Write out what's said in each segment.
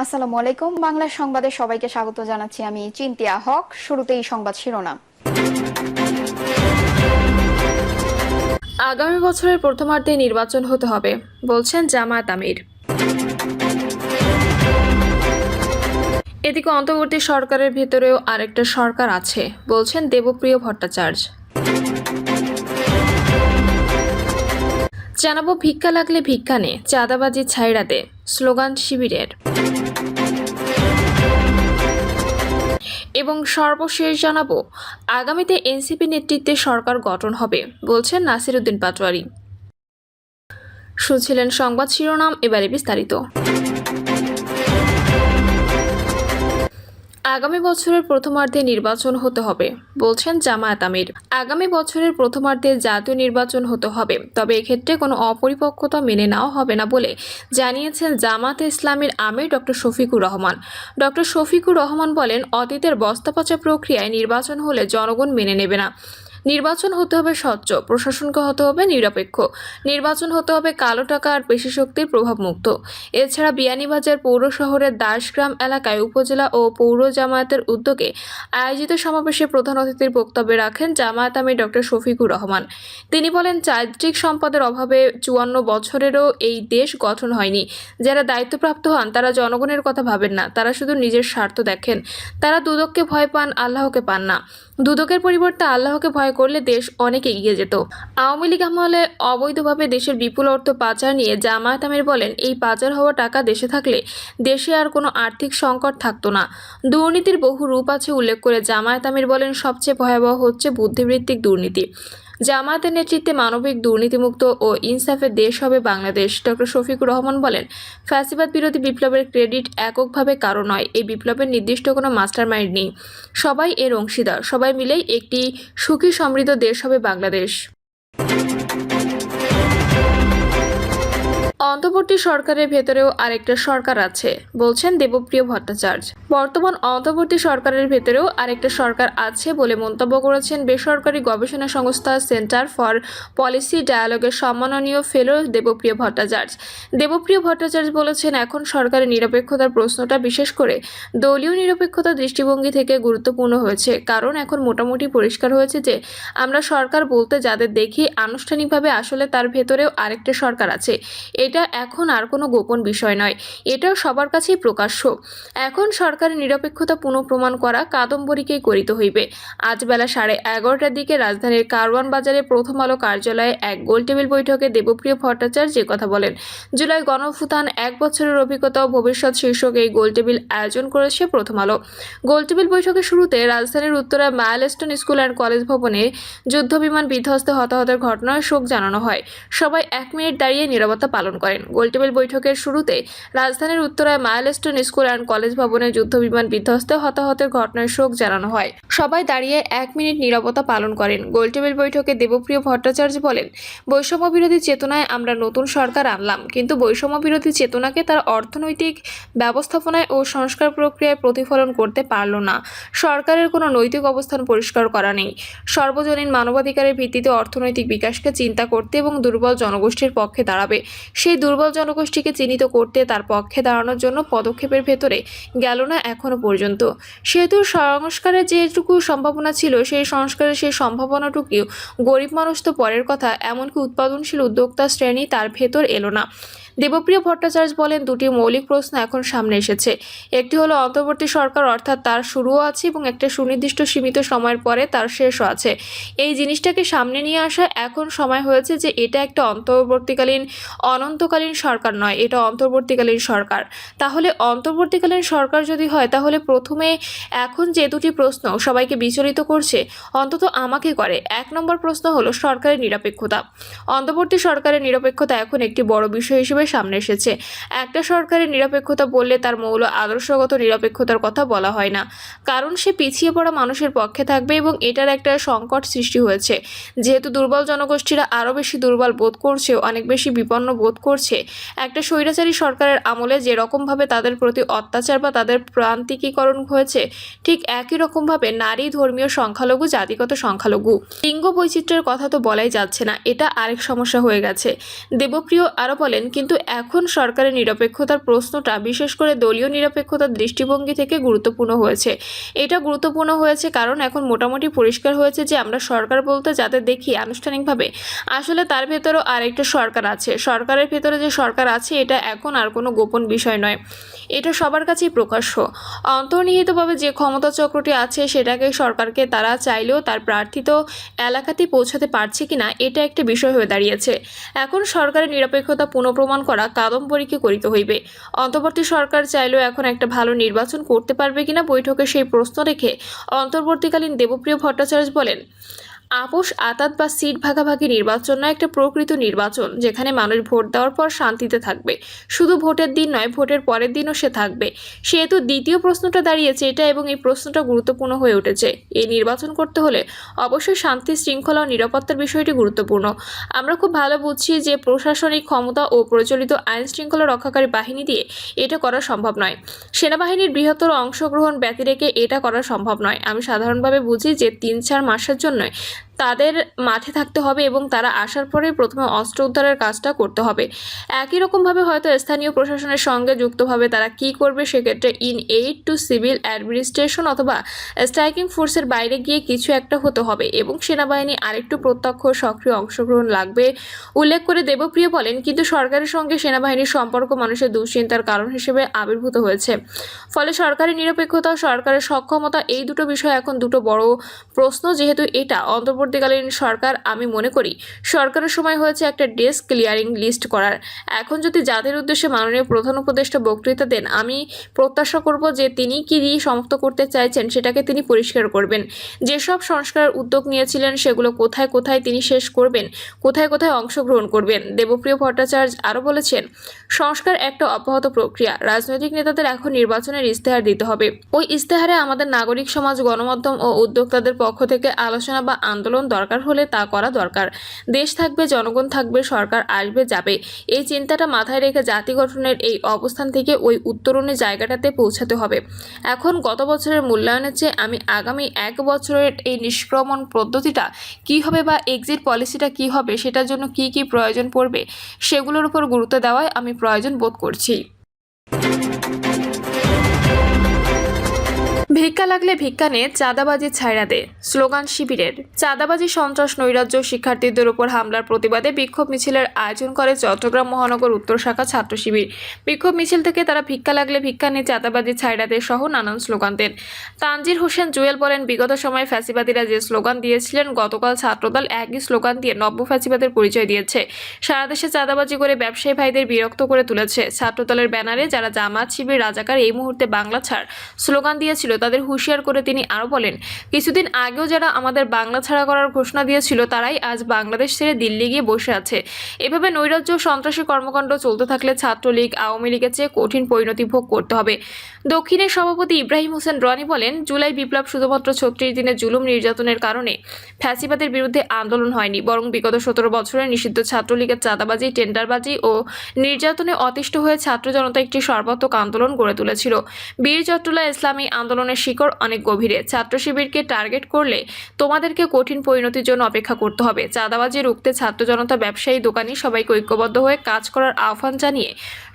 আসসালামু আলাইকুম। বাংলা সংবাদে সবাইকে স্বাগত জানাচ্ছি। আমি চিন্তিয়া হক। শুরুতেই সংবাদ শিরোনাম। আগামী বছরের প্রথমার্ধে নির্বাচন হতে হবে বলছেন জামায়াত আমির। এদিকে অন্তর্বর্তী সরকারের ভেতরেও আরেকটা সরকার আছে বলছেন দেবপ্রিয় ভট্টাচার্য। জানাবো ভিক্ষা লাগলে ভিক্ষা নে, চাঁদাবাজি ছাইড়া দে, স্লোগান শিবিরের। এবং সর্বশেষ জানাবো আগামীতে এনসিপি নেতৃত্বে সরকার গঠন হবে বলছেন নাসিরউদ্দিন পাটোয়ারি। শুনছিলেন সংবাদ শিরোনাম, এবারে বিস্তারিত। আগামী বছরের প্রথমার্ধে নির্বাচন হতে হবে বলছেন জামায়াত আমির। আগামী বছরের প্রথমার্ধে জাতীয় নির্বাচন হতে হবে, তবে এক্ষেত্রে কোনো অপরিপক্কতা মেনে নেওয়া হবে না বলে জানিয়েছেন জামায়াতে ইসলামীর আমির ডক্টর শফিকুর রহমান। ডক্টর শফিকুর রহমান বলেন, অতীতের বস্তাপচা প্রক্রিয়ায় নির্বাচন হলে জনগণ মেনে নেবে না। নির্বাচন হতে হবে স্বচ্ছ, প্রশাসনকে হতে হবে নিরপেক্ষ, নির্বাচন হতে হবে কালো টাকা আর পেশি শক্তির প্রভাবমুক্ত। এছাড়া বিয়ানীবাজার পৌর শহরের দাসগ্রাম এলাকায় উপজেলা ও পৌর জামায়াতের উদ্যোগে আয়োজিত সমাবেশে প্রধান অতিথির বক্তব্যে রাখেন জামায়াত আমির ডক্টর শফিকুর রহমান। তিনি বলেন, চারিত্রিক সম্পদের অভাবে 54 বছরেরও এই দেশ গঠন হয়নি। যারা দায়িত্বপ্রাপ্ত হন তারা জনগণের কথা ভাবেন না, তারা শুধু নিজের স্বার্থ দেখেন। তারা দুদককে ভয় পান, আল্লাহকে পান না। দুদকের পরিবর্তে আল্লাহকে ভয় করলে দেশ অনেক এগিয়ে যেত। আওয়ামী লীগ আমলে অবৈধভাবে দেশের বিপুল অর্থ পাচার নিয়ে জামায়াত আমির বলেন, এই পাচার হওয়া টাকা দেশে থাকলে দেশে আর কোনো আর্থিক সংকট থাকতো না। দুর্নীতির বহু রূপ আছে উল্লেখ করে জামায়াত আমির বলেন, সবচেয়ে ভয়াবহ হচ্ছে বুদ্ধিবৃত্তিক দুর্নীতি। জামায়াতের নেতৃত্বে মানবিক, দুর্নীতিমুক্ত ও ইনসাফের দেশ হবে বাংলাদেশ। ডক্টর শফিকুর রহমান বলেন, ফ্যাসিবাদ বিরোধী বিপ্লবের ক্রেডিট এককভাবে কারো নয়। এই বিপ্লবের নির্দিষ্ট কোনো মাস্টারমাইন্ড নেই, সবাই এর অংশীদার। সবাই মিলেই একটি সুখী সমৃদ্ধ দেশ হবে বাংলাদেশ। অন্তর্বর্তী সরকারের ভেতরেও আরেকটা সরকার আছে বলছেন দেবপ্রিয় ভট্টাচার্য। বর্তমান অন্তর্বর্তী সরকারের ভেতরেও আরেকটা সরকার আছে বলে মন্তব্য করেছেন বেসরকারি গবেষণা সংস্থা সেন্টার ফর পলিসি ডায়ালগের সম্মাননীয় ফেলো দেবপ্রিয় ভট্টাচার্য। দেবপ্রিয় ভট্টাচার্য বলেছেন, এখন সরকারের নিরপেক্ষতার প্রশ্নটা বিশেষ করে দলীয় নিরপেক্ষতার দৃষ্টিভঙ্গি থেকে গুরুত্বপূর্ণ হয়েছে, কারণ এখন মোটামুটি পরিষ্কার হয়েছে যে আমরা সরকার বলতে যাদের দেখি আনুষ্ঠানিকভাবে আসলে তার ভেতরেও আরেকটা সরকার আছে। এটা এখন আর কোনো গোপন বিষয় নয়, এটাও সবার কাছেই প্রকাশ্য। এখন সরকারের নিরপেক্ষতা পুনঃপ্রমাণ করা কাদম্বরীকেই করিতে হইবে। আজ বেলা 11:30টার দিকে রাজধানীর কারওয়ান বাজারে প্রথম আলো কার্যালয়ে এক গোলটেবিল বৈঠকে দেবপ্রিয় ভট্টাচার্য যে কথা বলেন। জুলাই গণঅভ্যুত্থান 1 বছরের অভিজ্ঞতা ও ভবিষ্যৎ শীর্ষক এই গোলটেবিল আয়োজন করেছে প্রথম আলো। গোলটেবিল বৈঠকের শুরুতে রাজধানীর Uttara milestone school and college ভবনে যুদ্ধবিমান বিধ্বস্তে হতাহতের ঘটনায় শোক জানানো হয়। সবাই 1 মিনিট দাঁড়িয়ে নীরবতা পালন করেন। গোলটেবিল বৈঠকের শুরুতে রাজধানীর উত্তরায় মাইলস্টোন স্কুল অ্যান্ড কলেজ ভবনে যুদ্ধবিমান বিধ্বস্তে হতাহতের ঘটনায় শোক জানানো হয়। সবাই দাঁড়িয়ে 1 মিনিট নীরবতা পালন করেন। গোলটেবিল বৈঠকে দেবপ্রিয় ভট্টাচার্য বলেন, বৈষম্য বিরোধী চেতনায় আমরা নতুন সরকার আনলাম, কিন্তু বৈষম্য বিরোধী চেতনাকে তার অর্থনৈতিক ব্যবস্থাপনায় ও সংস্কার প্রক্রিয়ায় প্রতিফলন করতে পারল না। সরকারের কোনো নৈতিক অবস্থান পরিষ্কার করা নেই। সর্বজনীন মানবাধিকারের ভিত্তিতে অর্থনৈতিক বিকাশকে চিন্তা করতে এবং দুর্বল জনগোষ্ঠীর পক্ষে দাঁড়াবে। সেই দুর্বল জনগোষ্ঠীকে চিহ্নিত করতে তার পক্ষে দাঁড়ানোর জন্য পদক্ষেপের ভেতরে গেল না এখনো পর্যন্ত। সেহেতু সংস্কারের যেটুকু সম্ভাবনা ছিল সেই সংস্কারের সেই সম্ভাবনাটুকুও গরিব মানুষ তো পরের কথা, এমনকি উৎপাদনশীল উদ্যোক্তা শ্রেণী তার ভেতর এলো না। দেবপ্রিয় ভট্টাচার্য বলেন, দুটি মৌলিক প্রশ্ন এখন সামনে এসেছে। একটি হলো অন্তর্বর্তী সরকার, অর্থাৎ তার শুরুও আছে এবং একটা সুনির্দিষ্ট সীমিত সময়ের পরে তার শেষও আছে। এই জিনিসটাকে সামনে নিয়ে আসা এখন সময় হয়েছে যে এটা একটা অন্তর্বর্তীকালীন অনন্তকালীন সরকার নয়, এটা অন্তর্বর্তীকালীন সরকার। তাহলে অন্তর্বর্তীকালীন সরকার যদি হয়, তাহলে প্রথমে এখন যে দুটি প্রশ্ন সবাইকে বিচলিত করছে, অন্তত আমাকে করে। 1 নম্বর প্রশ্ন হলো সরকারের নিরপেক্ষতা। অন্তর্বর্তী সরকারের নিরপেক্ষতা এখন একটি বড় বিষয় হিসেবে সামনে এসেছে। একটা সরকারের নিরপেক্ষতা বললে তার মৌল আদর্শগত নিরপেক্ষতার কথা বলা হয় না, কারণ সে পিছিয়ে পড়া মানুষের পক্ষে থাকবে এবং এটার একটা সংকট সৃষ্টি হয়েছে। যেহেতু দুর্বল জনগোষ্ঠীরা আরও বেশি দুর্বল বোধ করছে, অনেক বেশি বিপন্ন বোধ করছে। একটা স্বৈরাচারী সরকারের আমলে যেরকমভাবে তাদের প্রতি অত্যাচার বা তাদের প্রান্তিকীকরণ হয়েছে, ঠিক একই রকমভাবে নারী, ধর্মীয় সংখ্যালঘু, জাতিগত সংখ্যালঘু, লিঙ্গ বৈচিত্র্যের কথা তো বলাই যাচ্ছে না, এটা আরেক সমস্যা হয়ে গেছে। দেবপ্রিয় আরও বলেন, কিন্তু এখন সরকারের নিরপেক্ষতার প্রশ্নটা বিশেষ করে দলীয় নিরপেক্ষতার দৃষ্টিভঙ্গি থেকে গুরুত্বপূর্ণ হয়েছে। এটা গুরুত্বপূর্ণ হয়েছে কারণ এখন মোটামুটি পরিষ্কার হয়েছে যে আমরা সরকার বলতে যাতে দেখি আনুষ্ঠানিকভাবে, আসলে তার ভেতরেও আরেকটা সরকার আছে। সরকারের ভেতরে যে সরকার আছে এটা এখন আর কোনো গোপন বিষয় নয়, এটা সবার কাছেই প্রকাশ্য। অন্তর্নিহিতভাবে যে ক্ষমতা চক্রটি আছে সেটাকে সরকারকে তারা চাইলেও তার প্রার্থিত এলাকাতেই পৌঁছাতে পারছে কিনা এটা একটা বিষয় হয়ে দাঁড়িয়েছে। এখন সরকারের নিরপেক্ষতা পুনঃপ্রমাণ করা কাদম্বরীকে করিতে হইবে। অন্তর্বর্তী সরকার চাইলেও এখন একটা ভালো নির্বাচন করতে পারবে কিনা বৈঠকে সেই প্রশ্ন রেখে অন্তর্বর্তীকালীন দেবপ্রিয় ভট্টাচার্য বলেন, আপোষ আতাত বা সিট ভাগাভাগি নির্বাচন নয়, একটা প্রকৃত নির্বাচন যেখানে মানুষ ভোট দেওয়ার পর শান্তিতে থাকবে। শুধু ভোটের দিন নয়, ভোটের পরের দিনও সে থাকবে। সেহেতু দ্বিতীয় প্রশ্নটা দাঁড়িয়েছে এটা, এবং এই প্রশ্নটা গুরুত্বপূর্ণ হয়ে উঠেছে। এই নির্বাচন করতে হলে অবশ্যই শান্তি, শৃঙ্খলা ও নিরাপত্তার বিষয়টি গুরুত্বপূর্ণ। আমরা খুব ভালো বুঝছি যে প্রশাসনিক ক্ষমতা ও প্রচলিত আইন শৃঙ্খলা রক্ষাকারী বাহিনী দিয়ে এটা করা সম্ভব নয়। সেনাবাহিনীর বৃহত্তর অংশগ্রহণ ব্যতি রেখে এটা করা সম্ভব নয়। আমি সাধারণভাবে বুঝি যে 3-4 মাসের জন্য তাদের মাঠে থাকতে হবে এবং তারা আসার পরেই প্রথমে অস্ত্র উদ্ধারের কাজটা করতে হবে। একই রকমভাবে হয়তো স্থানীয় প্রশাসনের সঙ্গে যুক্তভাবে তারা কি করবে সেক্ষেত্রে in aid two civil administration অথবা স্ট্রাইকিং ফোর্সের বাইরে গিয়ে কিছু একটা হতে হবে এবং সেনাবাহিনী আরেকটু প্রত্যক্ষ সক্রিয় অংশগ্রহণ লাগবে উল্লেখ করে দেবপ্রিয় বলেন, কিন্তু সরকারের সঙ্গে সেনাবাহিনীর সম্পর্ক মানুষের দুশ্চিন্তার কারণ হিসেবে আবির্ভূত হয়েছে। ফলে সরকারি নিরপেক্ষতা ও সরকারের সক্ষমতা এই দুটো বিষয় এখন দুটো বড় প্রশ্ন। যেহেতু এটা অন্তর্বর্তীকালীন সরকার, আমি মনে করি সরকারের সময় হয়েছে একটা ডেস্ক ক্লিয়ারিং লিস্ট করার। এখন যদি জাতির উদ্দেশ্যে মাননীয় প্রধান উপদেষ্টা বক্তৃতা দেন, আমি প্রত্যাশা করব যে তিনি কি দিয়ে সমাপ্ত করতে চাইছেন সেটাকে তিনি পরিষ্কার করবেন। যেসব সংস্কারের উদ্যোগ নিয়েছিলেন সেগুলো কোথায় কোথায় তিনি শেষ করবেন, কোথায় কোথায় অংশগ্রহণ করবেন। দেবপ্রিয় ভট্টাচার্য আরও বলেছেন, সংস্কার একটা অব্যাহত প্রক্রিয়া। রাজনৈতিক নেতাদের এখন নির্বাচনের ইস্তেহার দিতে হবে। ওই ইস্তেহারে আমাদের নাগরিক সমাজ, গণমাধ্যম ও উদ্যোক্তাদের পক্ষ থেকে আলোচনা বা আন্দোলন দরকার হলে তা করা দরকার। দেশ থাকবে, জনগণ থাকবে, সরকার আসবে যাবে, এই চিন্তাটা মাথায় রেখে জাতি গঠনের এই অবস্থান থেকে ওই উত্তরণের জায়গাটাতে পৌঁছাতে হবে। এখন গত বছরের মূল্যায়নের চেয়ে আমি আগামী 1 বছরের এই নিষ্ক্রমণ পদ্ধতিটা কী হবে বা এক্সিট পলিসিটা কী হবে, সেটার জন্য কি কি প্রয়োজন পড়বে সেগুলোর উপর গুরুত্ব দেওয়ায় আমি প্রয়োজন বোধ করছি। ভিক্ষা লাগলে ভিক্ষা নে, চাঁদাবাজি ছাইড়া দে, স্লোগান শিবিরের। চাঁদাবাজি, সন্ত্রাস, নৈরাজ্য, শিক্ষার্থীদের উপর হামলার প্রতিবাদে বিক্ষোভ মিছিলের আয়োজন করে চট্টগ্রাম মহানগর উত্তর শাখা ছাত্র শিবির। বিক্ষোভ মিছিল থেকে তারা ভিক্ষা লাগলে ভিক্ষা নে, চাঁদাবাজি ছাইড়া দে সহ নানান স্লোগান দেন। তানজির হোসেন জুয়েল বলেন, বিগত সময়ে ফ্যাসিবাদীরা যে স্লোগান দিয়েছিলেন, গতকাল ছাত্রদল একই স্লোগান দিয়ে নব্য ফ্যাসিবাদের পরিচয় দিয়েছে। সারা দেশে চাঁদাবাজি করে ব্যবসায়ী ভাইদের বিরক্ত করে তুলেছে। ছাত্রদলের ব্যানারে যারা জামাত, শিবির, রাজাকার এই মুহূর্তে বাংলা ছাড় স্লোগান দিয়েছিল তাদের হুঁশিয়ার করে তিনি আরও বলেন, কিছুদিন আগেও যারা আমাদের বাংলা ছাড়া করার ঘোষণা দিয়েছিল তারাই আজ বাংলাদেশ ছেড়ে দিল্লি গিয়ে বসে আছে। এভাবে নৈরাজ্য, সন্ত্রাসী কর্মকাণ্ড চলতে থাকলে ছাত্রলীগ, আওয়ামী লীগের চেয়ে কঠিন পরিণতি ভোগ করতে হবে। দক্ষিণের সভাপতি ইব্রাহিম হোসেন রনি বলেন, জুলাই বিপ্লব শুধুমাত্র 36 দিনের জুলুম নির্যাতনের কারণে ফ্যাসিবাদের বিরুদ্ধে আন্দোলন হয়নি, বরং বিগত 17 বছরের নিষিদ্ধ ছাত্রলীগের চাঁদাবাজি, টেন্ডারবাজি ও নির্যাতনে অতিষ্ঠ হয়ে ছাত্র জনতা একটি সর্বাত্মক আন্দোলন গড়ে তুলেছিল। বীর চট্টলা ইসলামী আন্দোলনের শিকড় অনেক গভীরে। ছাত্র শিবিরকে টার্গেট করলে তোমাদেরকে কঠিন পরিণতির জন্য অপেক্ষা করতে হবে। চাঁদাবাজি রুখতে ছাত্র জনতা, ব্যবসায়ী, দোকানি সবাইকে ঐক্যবদ্ধ হয়ে কাজ করার আহ্বান জানিয়ে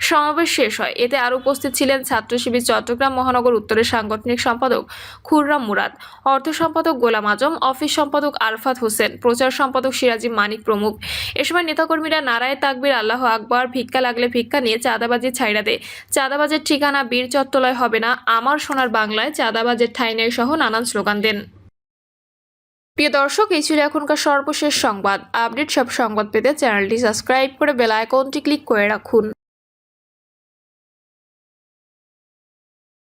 সমাবেশ শেষ হয়। এতে আরও উপস্থিত ছিলেন ছাত্র শিবির চট্টগ্রাম মহানগর উত্তরের সাংগঠনিক সম্পাদক খুররাম মুরাদ, অর্থ সম্পাদক গোলাম আজম, অফিস সম্পাদক আরফাত হোসেন, প্রচার সম্পাদক সিরাজি মানিক প্রমুখ। এ সময় নেতাকর্মীরা নারায়ে তাকবীর, আল্লাহ আকবার, ভিক্ষা লাগলে ভিক্ষা নিয়ে, চাঁদাবাজি ছাইড়া দে, চাঁদাবাজের ঠিকানা বীর চট্টলায় হবে না, আমার সোনার বাংলায়, চাঁদাবাজের ঠাঁই নেই সহ নানান স্লোগান দেন। প্রিয় দর্শক, এই ছিল এখনকার সর্বশেষ সংবাদ। আপডেট সব সংবাদ পেতে চ্যানেলটি সাবস্ক্রাইব করে বেল আইকনটি ক্লিক করে রাখুন।